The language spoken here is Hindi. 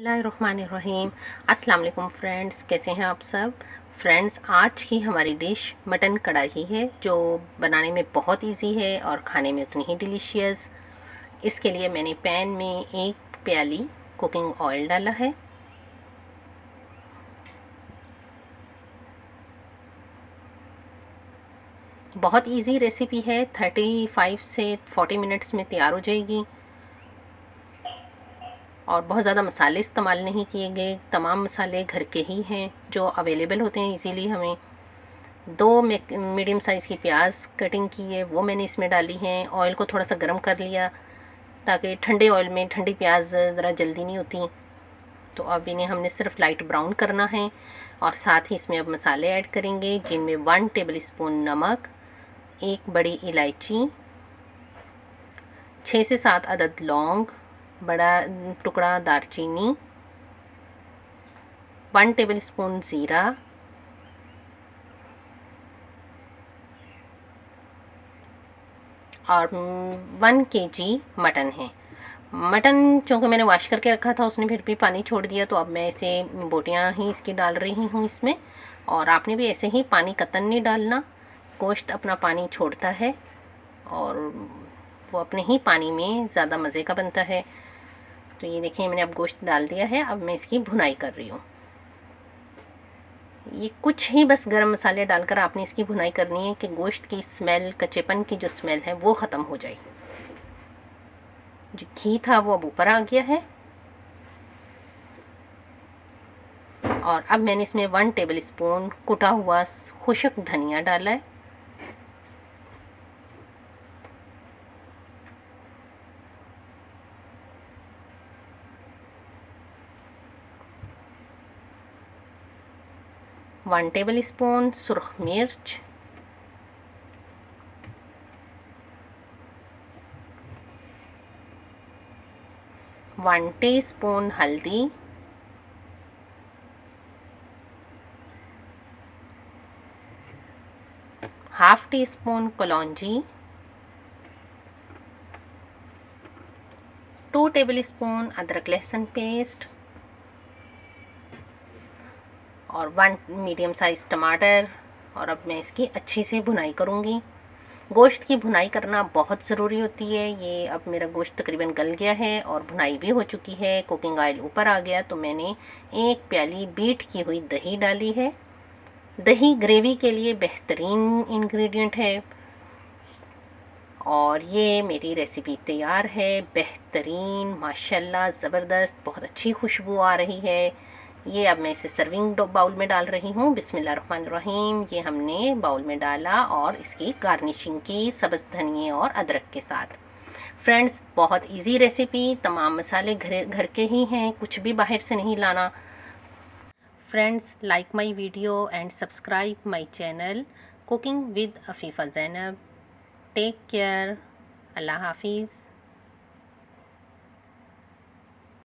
बिस्मिल्लाहिर्रहमानिर्रहीम। अस्सलाम वालेकुम फ्रेंड्स, कैसे हैं आप सब। फ्रेंड्स, आज की हमारी डिश मटन कढ़ाई है, जो बनाने में बहुत इजी है और खाने में उतनी ही डिलीशियस। इसके लिए मैंने पैन में 1 प्याली कुकिंग ऑयल डाला है। बहुत इजी रेसिपी है, 35 से 40 मिनट्स में तैयार हो जाएगी और बहुत ज़्यादा मसाले इस्तेमाल नहीं किए गए। तमाम मसाले घर के ही हैं जो अवेलेबल होते हैं इजीली हमें। 2 मीडियम साइज़ की प्याज कटिंग की है, वो मैंने इसमें डाली हैं। ऑयल को थोड़ा सा गर्म कर लिया ताकि ठंडे ऑयल में ठंडी प्याज ज़रा जल्दी नहीं होती। तो अब इन्हें हमने सिर्फ लाइट ब्राउन करना है और साथ ही इसमें अब मसाले ऐड करेंगे, जिनमें 1 टेबल स्पून नमक, 1 बड़ी इलायची, 6 से 7 अदद लौंग, बड़ा टुकड़ा दालचीनी, 1 टेबल स्पून ज़ीरा, और 1 केजी मटन है। मटन चूँकि मैंने वॉश करके रखा था, उसने फिर भी पानी छोड़ दिया, तो अब मैं इसे बोटियाँ ही इसकी डाल रही हूँ इसमें। और आपने भी ऐसे ही पानी कतन नहीं डालना, गोश्त अपना पानी छोड़ता है और वो अपने ही पानी में ज़्यादा मज़े का बनता है। तो ये देखिए, मैंने अब गोश्त डाल दिया है। अब मैं इसकी भुनाई कर रही हूँ। ये कुछ ही बस गरम मसाले डालकर आपने इसकी भुनाई करनी है कि गोश्त की स्मेल, कच्चेपन की जो स्मेल है वो ख़त्म हो जाए। जो घी था वो अब ऊपर आ गया है और अब मैंने इसमें 1 टेबल स्पून कुटा हुआ खुश्क धनिया डाला है। वन टेबल स्पून सुरख मिर्च, 1 टीस्पून हल्दी, 1/2 टीस्पून कलौंजी, 2 टेबल स्पून अदरक लहसुन पेस्ट और 1 मीडियम साइज़ टमाटर। और अब मैं इसकी अच्छी से भुनाई करूँगी। गोश्त की भुनाई करना बहुत ज़रूरी होती है। ये अब मेरा गोश्त तकरीबन गल गया है और भुनाई भी हो चुकी है, कुकिंग ऑयल ऊपर आ गया, तो मैंने 1 प्याली बीट की हुई दही डाली है। दही ग्रेवी के लिए बेहतरीन इंग्रेडिएंट है और ये मेरी रेसिपी तैयार है। बेहतरीन, माशाल्लाह, ज़बरदस्त, बहुत अच्छी खुशबू आ रही है। ये अब मैं इसे सर्विंग बाउल में डाल रही हूँ। बिस्मिल्लाहिर्रहमानिर्रहीम। ये हमने बाउल में डाला और इसकी गार्निशिंग की सब्ज़ धनिए और अदरक के साथ। फ्रेंड्स, बहुत इजी रेसिपी, तमाम मसाले घर के ही हैं, कुछ भी बाहर से नहीं लाना। Friends, like my video and subscribe my channel cooking with Afifa Zainab. Take care. अल्लाह हाफिज़।